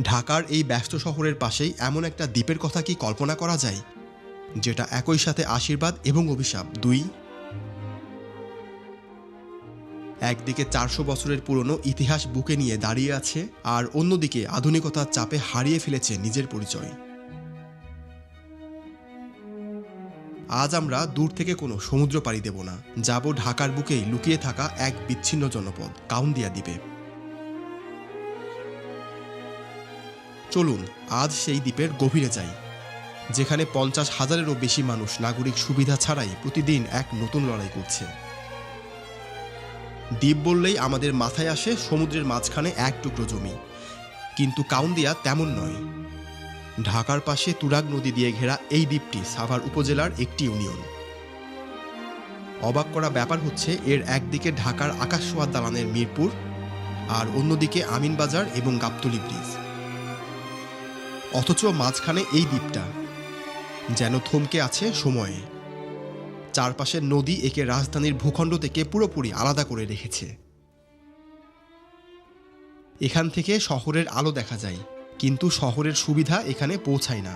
ঢাকার এই ব্যস্ত শহরের পাশেই এমন একটা দ্বীপের কথা কি কল্পনা করা যায়, যেটা একই সাথে আশীর্বাদ এবং অভিশাপ দুই? একদিকে 400 বছরের পুরনো ইতিহাস বুকে নিয়ে দাঁড়িয়ে আছে, আর অন্যদিকে আধুনিকতার চাপে হারিয়ে ফেলেছে নিজের পরিচয়। আজ আমরা দূর থেকে কোনো সমুদ্র পাড়ি দেব না, যাব ঢাকার বুকেই লুকিয়ে থাকা এক বিচ্ছিন্ন জনপদ কাউন্দিয়া দ্বীপে। চলুন আজ সেই দ্বীপের গভীরে যাই, যেখানে 50,000-এরও বেশি মানুষ নাগরিক সুবিধা ছাড়াই প্রতিদিন এক নতুন লড়াই করছে। দ্বীপ বললেই আমাদের মাথায় আসে সমুদ্রের মাঝখানে এক টুকরো জমি, কিন্তু কাউন্দিয়া তেমন নয়। ঢাকার পাশে তুরাগ নদী দিয়ে ঘেরা এই দ্বীপটি সাভার উপজেলার একটি ইউনিয়ন। অবাক করা ব্যাপার হচ্ছে, এর একদিকে ঢাকার আকাশছোঁয়া দালানের মিরপুর, আর অন্যদিকে আমিনবাজার এবং গাবতলী ব্রিজ। অথচ মাঝখানে এই দ্বীপটা যেন থমকে আছে সময়ে। চারপাশের নদী একে রাজধানীর ভূখণ্ড থেকে পুরোপুরি আলাদা করে রেখেছে। এখান থেকে শহরের আলো দেখা যায়, কিন্তু শহরের সুবিধা এখানে পৌঁছায় না।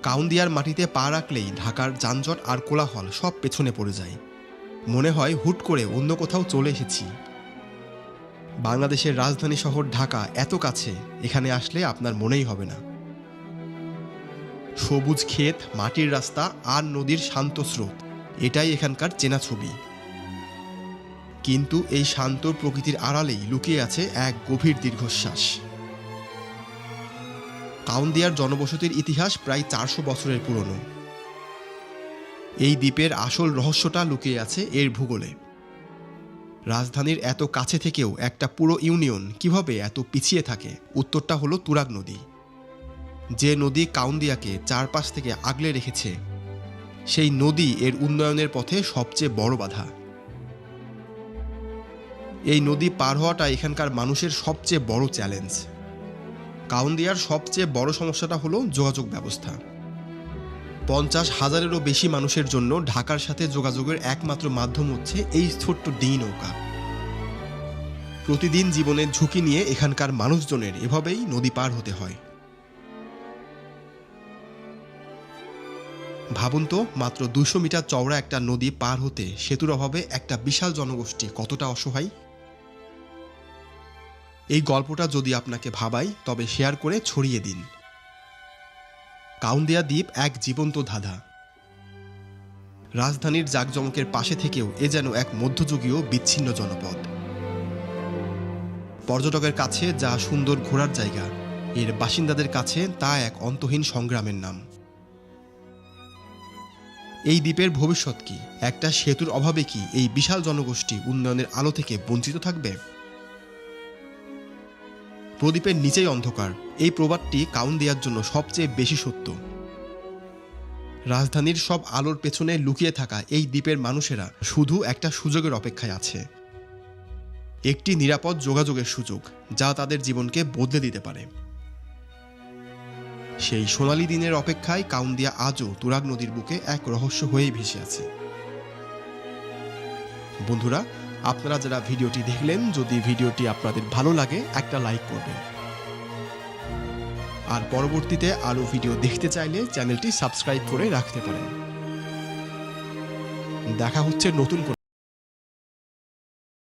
কাউন্দিয়ার মাটিতে পা রাখলেই ঢাকার যানজট আর কোলাহল সব পেছনে পড়ে যায়। মনে হয় হুট করে অন্য কোথাও চলে এসেছি। বাংলাদেশের রাজধানী শহর ঢাকা এত কাছে, এখানে আসলে আপনার মনেই হবে না। সবুজ ক্ষেত, মাটির রাস্তা আর নদীর শান্ত স্রোত, এটাই এখানকার চেনা ছবি। কিন্তু এই শান্ত প্রকৃতির আড়ালেই লুকিয়ে আছে এক গভীর দীর্ঘশ্বাস। কাউন্দিয়ার জনবসতির ইতিহাস প্রায় 400 বছরের পুরনো। এই দ্বীপের আসল রহস্যটা লুকিয়ে আছে এর ভূগোলে। রাজধানীর এত কাছে থেকেও একটা পুরো ইউনিয়ন কিভাবে এত পিছিয়ে থাকে? উত্তরটা হলো তুরাগ নদী। যে নদী কাউন্দিয়াকে চারপাশ থেকে আগলে রেখেছে, সেই নদী এর উন্নয়নের পথে সবচেয়ে বড় বাধা। এই নদী পার হওয়াটা এখানকার মানুষের সবচেয়ে বড় চ্যালেঞ্জ। কাউন্দিয়ার সবচেয়ে বড় সমস্যাটা হলো যোগাযোগ ব্যবস্থা। 50,000-এরও বেশি মানুষের জন্য ঢাকার সাথে যোগাযোগের একমাত্র মাধ্যম হচ্ছে এই ছোট্ট ডিঙি নৌকা। প্রতিদিন জীবনের ঝুঁকি নিয়ে এখানকার মানুষজনের এভাবেই নদী পার হতে হয়। ভাবুন তো, মাত্র 200 মিটার চওড়া একটা নদী পার হতে সেতুর অভাবে একটা বিশাল জনগোষ্ঠী কতটা অসহায়। এই গল্পটা যদি আপনাকে ভাবায়, তবে শেয়ার করে ছড়িয়ে দিন। কাউন্দিয়া দ্বীপ এক জীবন্ত ধাঁধা। রাজধানীর জাঁকজমকের পাশে থেকেও এ যেন এক মধ্যযুগীয় বিচ্ছিন্ন জনপদ। পর্যটকের কাছে যা সুন্দর ঘোরার জায়গা, এর বাসিন্দাদের কাছে তা এক অন্তহীন সংগ্রামের নাম। এই দ্বীপের ভবিষ্যৎ কি? একটা সেতুর অভাবে কি এই বিশাল জনগোষ্ঠী উন্নয়নের আলো থেকে বঞ্চিত থাকবে? প্রদীপের নিচেই অন্ধকার, এই প্রবাদটি কাউন্দিয়ার জন্য সবচেয়ে বেশি সত্য। রাজধানীর সব আলোর পেছনে লুকিয়ে থাকা এই দ্বীপের মানুষেরা শুধু একটা সুযোগের অপেক্ষায় আছে। একটি নিরাপদ যোগাযোগের সুযোগ, যা তাদের জীবনকে বদলে দিতে পারে। সেই সোনালী দিনের অপেক্ষায় কাউন্দিয়া আজও তুরাগ নদীর বুকে এক রহস্য হয়েই ভেসে আছে। বন্ধুরা, আপনারা যারা ভিডিওটি দেখলেন, যদি ভিডিওটি আপনাদের ভালো লাগে একটা লাইক করবেন। আর পরবর্তীতে আরও ভিডিও দেখতে চাইলে চ্যানেলটি সাবস্ক্রাইব করে রাখতে পারেন। দেখা হচ্ছে নতুন